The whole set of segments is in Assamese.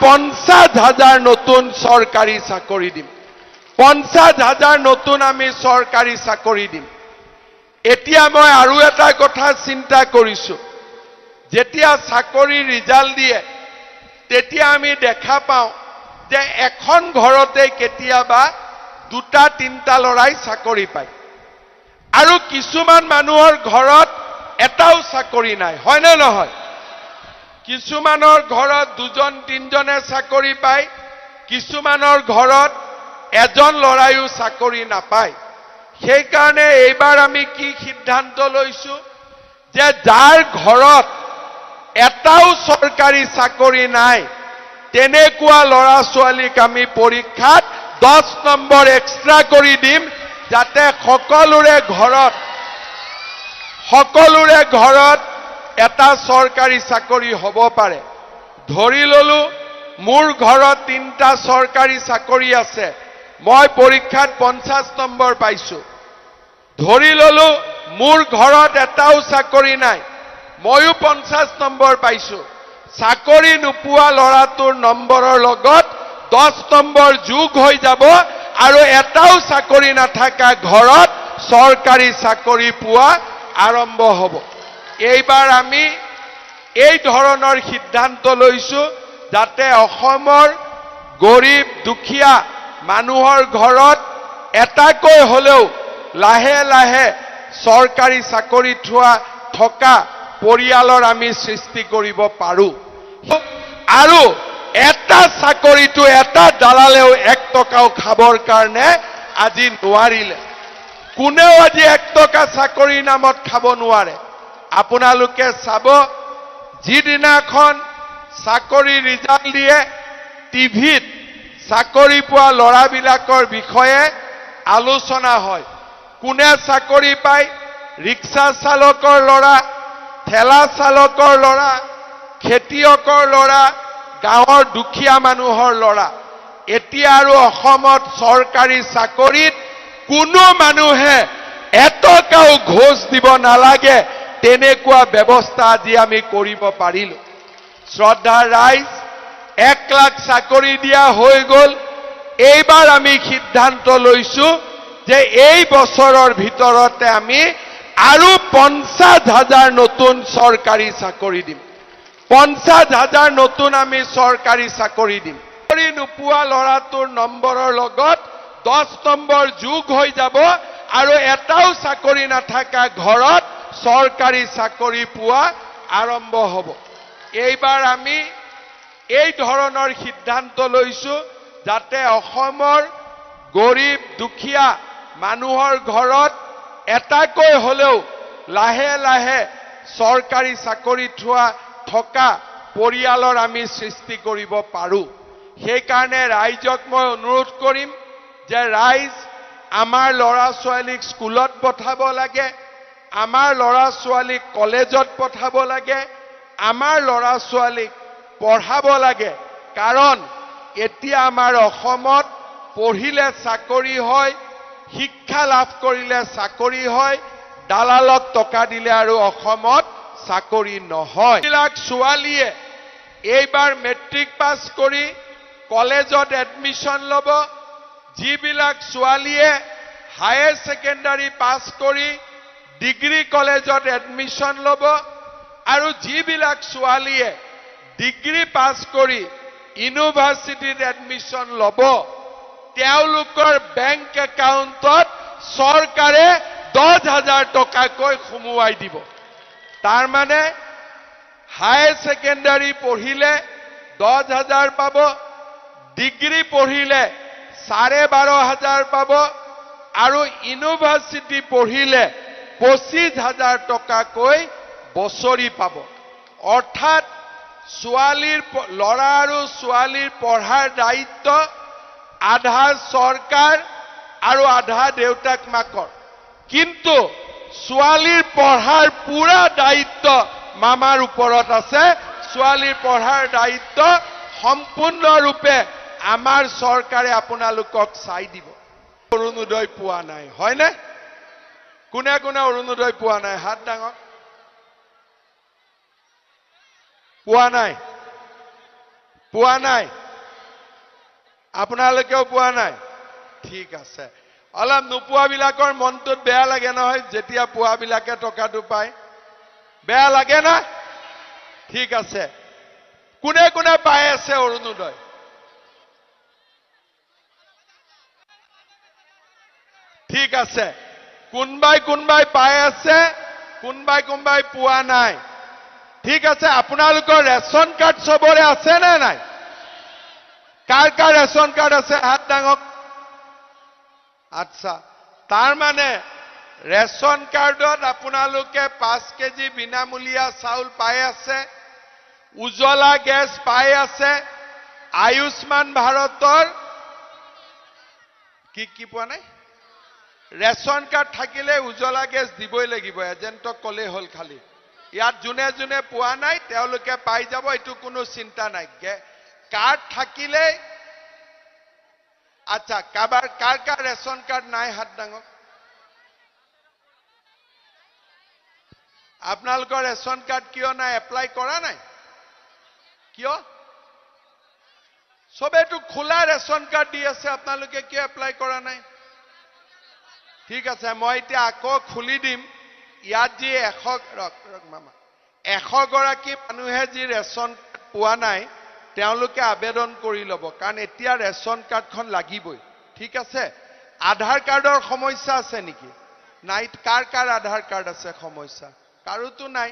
50,000 নতুন চৰকাৰী চাকৰি দিম 50,000 নতুন আমি চৰকাৰী চাকৰি দিম এতিয়া মই আৰু এটা কথা চিন্তা কৰিছো যেতিয়া চাকৰি ৰিজাল্ট দিয়ে তেতিয়া আমি দেখা পাওঁ যে এখন ঘৰতে কেতিয়াবা দুটা তিনটা লৰাই চাকৰি পায় আৰু কিছুমান মানুহৰ ঘৰত এটাও চাকৰি নাই হয় নে নহয় কিছুমানৰ ঘৰত দুজন তিনজনে চাকৰি পায় কিছুমানৰ ঘৰত এজন লৰাইও চাকৰি নাপায় সেই কাৰণে এইবাৰ আমি কি সিদ্ধান্ত লৈছো যে যাৰ ঘৰত এটাও চৰকাৰী চাকৰি নাই তেনেকুৱা লৰা ছোৱালীক আমি পৰীক্ষাত 10 নম্বৰ এক্সট্ৰা কৰি দিম যাতে সকলোৰে ঘৰত এটা চৰকাৰী চাকৰি হ'ব পাৰে ধৰি ললো মোৰ ঘৰত 3টা চৰকাৰী চাকৰি আছে মই পৰীক্ষাত 50 নম্বৰ পাইছো ধৰি ললো মোৰ ঘৰত এটাও চাকৰি নাই ময়ো 50 নম্বৰ পাইছো চাকৰি নোপোৱা লৰাটোৰ নম্বৰৰ লগত 10 নম্বৰ যোগ হৈ যাব আৰু এটাও চাকৰি নাথাকা ঘৰত চৰকাৰী চাকৰি পোৱা আৰম্ভ হ'ব এইবাৰ আমি এই ধৰণৰ সিদ্ধান্ত লৈছো যাতে অসমৰ গৰীব দুখীয়া মানুহৰ ঘৰত এটাকৈ হলেও লাহে লাহে চৰকাৰী চাকৰি থকা পৰিয়ালৰ আমি সৃষ্টি কৰিব পাৰো আৰু এটা চাকৰিটো এটা দালালেও 1 টকাও খাবৰ কাৰণে আজি নোৱাৰিলে কোনেও আজি 1 টকা চাকৰিৰ নামত খাব নোৱাৰে আপোনালোকে চাব যিদিনাখন চাকৰি ৰিজাল্ট দিয়ে টিভিত চাকৰি পোৱা লৰাবিলাকৰ বিষয়ে আলোচনা হয় কোনে চাকৰি পায় ৰিক্সা চালকৰ লৰা ঠেলা চালকৰ লৰা খেতিয়কৰ লৰা গাঁৱৰ দুখীয়া মানুহৰ লৰা এতিয়া আৰু অসমত চৰকাৰী চাকৰিত কোনো মানুহে এটকাও ঘোষ দিব নালাগে তেনেকুৱা ব্যৱস্থা আজি আমি কৰিব পাৰিলো শ্ৰদ্ধা ৰাইজ 1 লাখ চাকৰি দিয়া হৈ গল এইবাৰ আমি সিদ্ধান্ত লৈছো যে এই বছৰৰ ভিতৰতে আমি আৰু 50,000 নতুন চৰকাৰী চাকৰি দিম 50,000 নতুন আমি চৰকাৰী চাকৰি দিম চাকৰি নোপোৱা লৰাটোৰ নম্বৰৰ লগত 10 নম্বৰ যোগ হৈ যাব আৰু এটাও চাকৰি নাথাকা ঘৰত চৰকাৰী চাকৰি পোৱা আৰম্ভ হ'ব এইবাৰ আমি এই ধৰণৰ সিদ্ধান্ত লৈছো যাতে অসমৰ গৰীব দুখীয়া মানুহৰ ঘৰত এটাকৈ হলেও লাহে লাহে চৰকাৰী চাকৰি থকা পৰিয়ালৰ আমি সৃষ্টি কৰিব পাৰো সেই কাৰণে ৰাইজক মই অনুৰোধ কৰিম যে ৰাইজ আমাৰ লৰা ছোৱালীক স্কুলত পঠাব লাগে আমাৰ লৰা ছোৱালীক কলেজত পঠাব লাগে আমাৰ লৰা ছোৱালীক পঢ়াব লাগে কাৰণ এতিয়া আমাৰ অসমত পঢ়িলে চাকৰি হয় শিক্ষা লাভ কৰিলে চাকৰি হয় দালালক টকা দিলে আৰু অসমত চাকৰি নহয় বিলাক ছোৱালীয়ে এইবাৰ মেট্ৰিক পাছ কৰি কলেজত এডমিশন ল'ব যিবিলাক ছোৱালীয়ে হায়াৰ সেকেন্ডাৰী পাছ কৰি ডিগ্ৰী কলেজত এডমিশন ল'ব আৰু যিবিলাক ছোৱালীয়ে ডিগ্ৰী পাছ কৰি ইউনিভাৰ্চিটিত এডমিশন ল'ব তেওঁলোকৰ বেংক একাউণ্টত চৰকাৰে 10,000 টকাকৈ সোমোৱাই দিব তাৰ মানে হায়াৰ সেকেন্ডাৰী পঢ়িলে 10,000 পাব ডিগ্ৰী পঢ়িলে 12,500 পাব আৰু ইউনিভাৰ্চিটি পঢ়িলে 25,000 টকাকৈ বছৰি পাব অৰ্থাৎ ল'ৰা আৰু ছোৱালীৰ পঢ়াৰ দায়িত্ব আধা চৰকাৰ আৰু আধা দেউতাক মাকৰ কিন্তু ছোৱালীৰ পঢ়াৰ পুৰা দায়িত্ব মামাৰ ওপৰত আছে ছোৱালীৰ পঢ়াৰ দায়িত্ব সম্পূৰ্ণৰূপে আমাৰ চৰকাৰে আপোনালোকক চাই দিব অৰুণোদয় পোৱা নাই হয়নে কোনে কোনে অৰুণোদয় পোৱা নাই হাত ডাঙৰ পোৱা নাই পোৱা নাই আপোনালোকেও পোৱা নাই ঠিক আছে অলপ নোপোৱাবিলাকৰ মনটোত বেয়া লাগে নহয় যেতিয়া পোৱাবিলাকে টকাটো পায় বেয়া লাগে না ঠিক আছে কোনে কোনে পাই আছে অৰুণোদয় ঠিক আছে কোনবাই পাই আছে কোনবাই পোৱা নাই ঠিক আছে আপোনালোকৰ ৰেচন কাৰ্ড সবৰে আছে নে নাই কাৰ ৰেচন কাৰ্ড আছে হাত ডাঙক আচ্ছা তাৰ মানে ৰেচন কাৰ্ডত আপোনালোকে 5 কেজি বিনামূলীয়া চাউল পাই আছে উজ্জ্বলা গেছ পাই আছে আয়ুষ্মান ভাৰতৰ কি পোৱা নাই ৰেচন কাৰ্ড থাকিলে উজ্জ্বলা গেছ দিবই লাগিব এজেন্টক কলে হল খালি ইয়াত জুনে জুনে পোৱা নাই তেওঁলোকে পাই যাব এটো কোনো চিন্তা নাই কাৰ্ড থাকিলে আচ্ছা কাৰ ৰেচন কাৰ্ড নাই হাত ডাঙক আপোনালোকৰ ৰেচন কাৰ্ড কিয় নাই এপ্লাই কৰা নাই কিয় সবেটো খোলা ৰেচন কাৰ্ড দি আছে আপোনালোকে কিয় এপ্লাই কৰা নাই ঠিক আছে মই এতিয়া আকৌ খুলি দিম ইয়াত যি 100 গৰাকী মানুহে যি ৰেচন পোৱা নাই তেওঁলোকে আবেদন কৰি লব কাৰণ এতিয়া ৰেচন কাৰ্ডখন লাগিবই ঠিক আছে আধাৰ কাৰ্ডৰ সমস্যা আছে নেকি নাই কাৰ আধাৰ কাৰ্ড আছে সমস্যা কাৰোতো নাই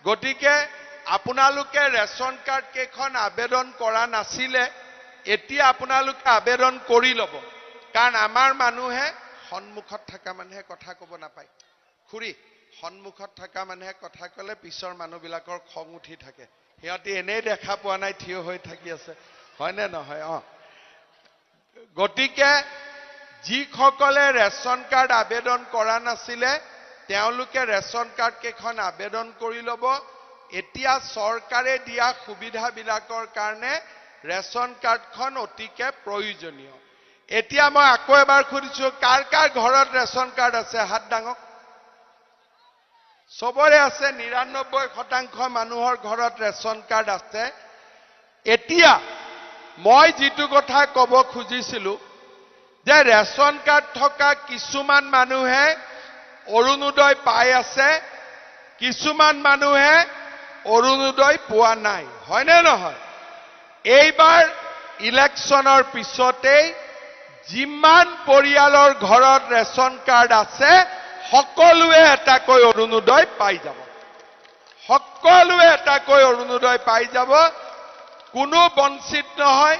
গতিকে আপোনালোকে ৰেচন কাৰ্ড কেখন আবেদন কৰা নাছিলে এতিয়া আপোনালোকে আবেদন কৰি লব কাৰণ আমাৰ মানুহে সন্মুখত থকা মানুহে কথা কব নাপায় খুৰী সন্মুখত থকা মানুহে কথা কলে পিছৰ মানুহবিলাকৰ খং উঠি থাকে সিহঁতি এনেই দেখা পোৱা নাই থিয় হৈ থাকি আছে হয়নে নহয় গতিকে যিসকলে ৰেচন কাৰ্ড আবেদন কৰা নাছিলে তেওঁলোকে ৰেচন কাৰ্ড কেখন আবেদন কৰি লব এতিয়া চৰকাৰে দিয়া সুবিধাবিলাকৰ কাৰণে ৰেচন কাৰ্ডখন অতিকে প্ৰয়োজনীয় এতিয়া মই আকৌ এবাৰ খুদিছো কাৰ ঘৰত ৰেচন কাৰ্ড আছে হাত ডাঙক সবৰে আছে 99% মানুহৰ ঘৰত ৰেচন কাৰ্ড আছে এতিয়া মই যেটো কথা কব খুজিছিলো যে ৰেচন কাৰ্ড থকা কিছুমান মানুহে অৰুণোদয় পাই আছে কিছুমান মানুহে অৰুণোদয় পোৱা নাই হয়নে নহয় এইবাৰ ইলেকশনৰ পিছতেই যিমান পৰিয়ালৰ ঘৰত ৰেচন কাৰ্ড আছে সকলোৱে এটাকৈ অৰুণোদয় পাই যাব সকলোৱে এটাকৈ অৰুণোদয় পাই যাব কোনো বঞ্চিত নহয়